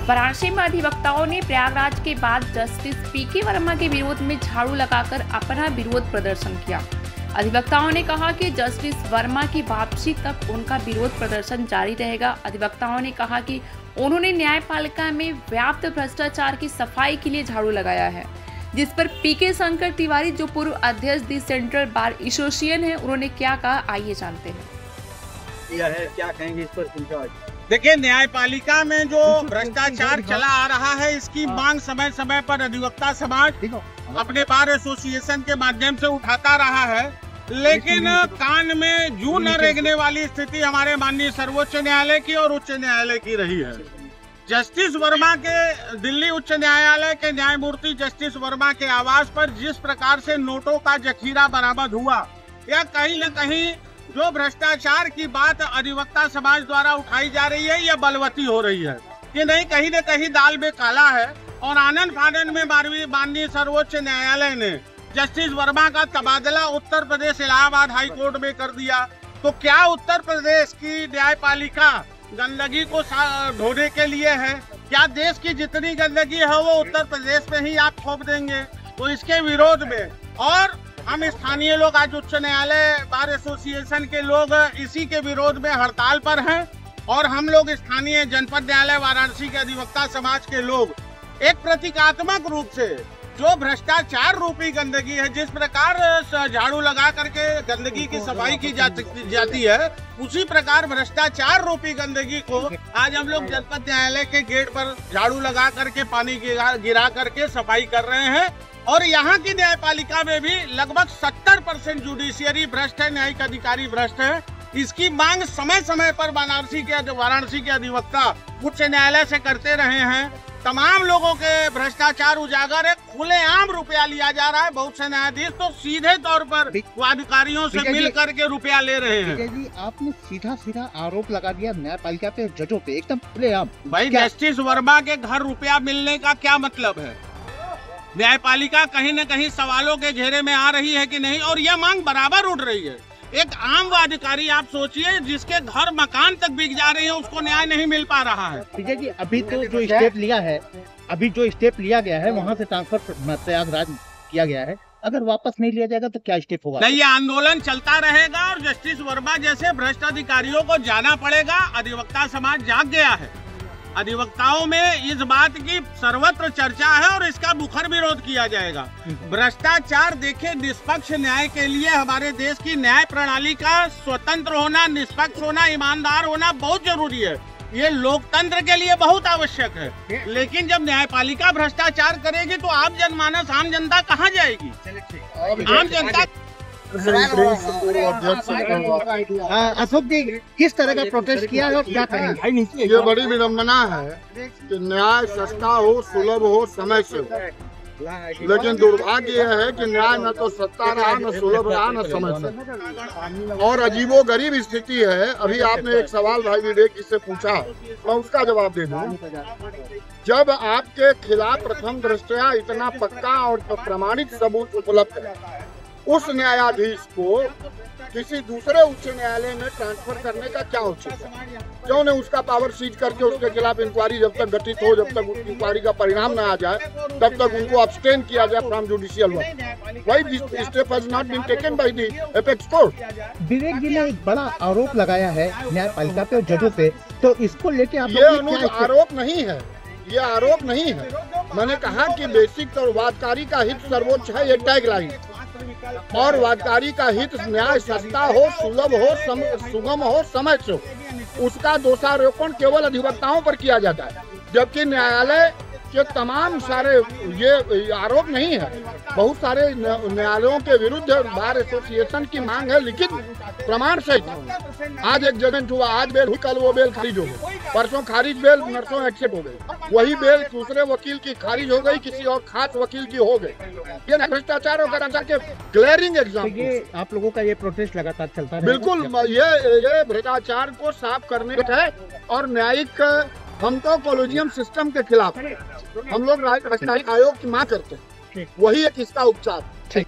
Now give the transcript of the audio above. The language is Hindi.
वाराणसी में अधिवक्ताओं ने प्रयागराज के बाद जस्टिस पीके वर्मा के विरोध में झाड़ू लगाकर अपना विरोध प्रदर्शन किया। अधिवक्ताओं ने कहा कि जस्टिस वर्मा की वापसी तक उनका विरोध प्रदर्शन जारी रहेगा। अधिवक्ताओं ने कहा कि उन्होंने न्यायपालिका में व्याप्त भ्रष्टाचार की सफाई के लिए झाड़ू लगाया है, जिस पर पीके शंकर तिवारी, जो पूर्व अध्यक्ष दी सेंट्रल बार एसोसिएशन है, उन्होंने क्या कहा, आइए जानते हैं। क्या कहेंगे इस पर? देखिए, न्यायपालिका में जो भ्रष्टाचार चला आ रहा है, इसकी मांग समय समय पर अधिवक्ता समाज अपने बार एसोसिएशन के माध्यम से उठाता रहा है, लेकिन कान में जू न रेंगने वाली स्थिति हमारे माननीय सर्वोच्च न्यायालय की और उच्च न्यायालय की रही है। जस्टिस वर्मा के दिल्ली उच्च न्यायालय के न्यायमूर्ति जस्टिस वर्मा के आवास पर जिस प्रकार से नोटों का जखीरा बरामद हुआ, या कहीं न कहीं जो भ्रष्टाचार की बात अधिवक्ता समाज द्वारा उठाई जा रही है, यह बलवती हो रही है कि नहीं, कहीं न कहीं दाल में काला है। और आनंद फानन में माननीय सर्वोच्च न्यायालय ने जस्टिस वर्मा का तबादला उत्तर प्रदेश इलाहाबाद हाई कोर्ट में कर दिया। तो क्या उत्तर प्रदेश की न्यायपालिका गंदगी को ढोने के लिए है? क्या देश की जितनी गंदगी है वो उत्तर प्रदेश में ही आप थोप देंगे? तो इसके विरोध में और हम स्थानीय लोग आज उच्च न्यायालय बार एसोसिएशन के लोग इसी के विरोध में हड़ताल पर हैं, और हम लोग स्थानीय जनपद न्यायालय वाराणसी के अधिवक्ता समाज के लोग एक प्रतीकात्मक रूप से जो भ्रष्टाचार रूपी गंदगी है, जिस प्रकार झाड़ू लगा करके गंदगी की सफाई की जाती है, उसी प्रकार भ्रष्टाचार रूपी गंदगी को आज हम लोग जनपद न्यायालय के गेट पर झाड़ू लगा करके पानी गिरा करके सफाई कर रहे हैं। और यहाँ की न्यायपालिका में भी लगभग 70% जुडिशियरी भ्रष्ट है, न्यायिक अधिकारी भ्रष्ट है। इसकी मांग समय समय पर वाराणसी के अधिवक्ता उच्च न्यायालय से करते रहे हैं। तमाम लोगों के भ्रष्टाचार उजागर है, खुलेआम रुपया लिया जा रहा है। बहुत से न्यायाधीश तो सीधे तौर पर अधिकारियों से मिल करके रुपया ले रहे हैं। जी, आपने सीधा आरोप लगा दिया न्यायपालिका पे, जजों पे, एकदम खुलेआम। भाई, जस्टिस वर्मा के घर रुपया मिलने का क्या मतलब है? न्यायपालिका कहीं न कहीं सवालों के घेरे में आ रही है कि नहीं, और यह मांग बराबर उठ रही है। एक आम अधिकारी आप सोचिए, जिसके घर मकान तक बिक जा रहे हैं, उसको न्याय नहीं मिल पा रहा है। विजय जी, अभी तो जो स्टेप लिया गया है वहाँ से ट्रांसफर प्रयागराज किया गया है, अगर वापस नहीं लिया जाएगा तो क्या स्टेप होगा? नहीं, ये आंदोलन चलता रहेगा और जस्टिस वर्मा जैसे भ्रष्ट अधिकारियों को जाना पड़ेगा। अधिवक्ता समाज जाग गया है। अधिवक्ताओं में इस बात की सर्वत्र चर्चा है और इसका मुखर विरोध किया जाएगा। भ्रष्टाचार, देखिए, निष्पक्ष न्याय के लिए हमारे देश की न्याय प्रणाली का स्वतंत्र होना, निष्पक्ष होना, ईमानदार होना बहुत जरूरी है। ये लोकतंत्र के लिए बहुत आवश्यक है। लेकिन जब न्यायपालिका भ्रष्टाचार करेगी तो आम जनमानस, आम जनता कहाँ जाएगी? आम जनता अशोक जी, किस तरह का प्रोटेस्ट किया है और क्या कहेंगे? ये बड़ी विडम्बना है कि न्याय सस्ता हो, सुलभ हो, समय से हो, लेकिन दुर्भाग्य यह है कि न्याय न तो सस्ता रहा, न सुलभ रहा, न समय से। और अजीबो गरीब स्थिति है। अभी आपने एक सवाल भाई विवेक से पूछा, मैं उसका जवाब दे दूं। जब आपके खिलाफ प्रथम दृष्टया इतना पक्का और प्रमाणित सबूत उपलब्ध है, उस न्यायाधीश को किसी दूसरे उच्च न्यायालय में ट्रांसफर करने का क्या औचित्य है? क्यों ने उसका पावर सीज करके उसके खिलाफ इंक्वायरी जब तक गठित हो, जब तक उस इंक्वायरी का परिणाम न आ जाए, तब तक उनको अब्सटेन किया जाए from judicial work? Why this step has not been taken by the apex court? Vivek ji ने एक बड़ा आरोप लगाया है न्यायपालिका पे और जजों पे, तो इसको लेके आप ये आरोप नहीं है, ये आरोप नहीं है। मैंने कहा कि बेसिक और वादकारी का हित सर्वोच्च है, ये टैगलाइन। और वादकारी का हित न्याय सस्ता हो, सुलभ हो, सुगम हो, समय से हो। उसका दोषारोपण केवल अधिवक्ताओं पर किया जाता है, जबकि न्यायालय के तमाम सारे ये आरोप नहीं है। बहुत सारे न्यायालयों के विरुद्ध बार एसोसिएशन की मांग है, लिखित प्रमाण सहित। आज एक जजमेंट हुआ, आज बेल हुई, कल वो बेल खारिज हो गई, परसों खारिज बेल, नरसों एक्सेप्ट हो गई, वही बेल दूसरे वकील की खारिज हो गई, किसी और खास वकील की हो गई। ये भ्रष्टाचार और कराचार के ग्लेयरिंग एग्जाम्पल। आप लोगों का ये प्रोटेस्ट लगातार चलता है? बिल्कुल, ये भ्रष्टाचार को साफ करने है और न्यायिक, हम तो कॉलेजियम सिस्टम के खिलाफ हम लोग न्यायिक आयोग की मांग करते हैं, वही एक इसका उपचार।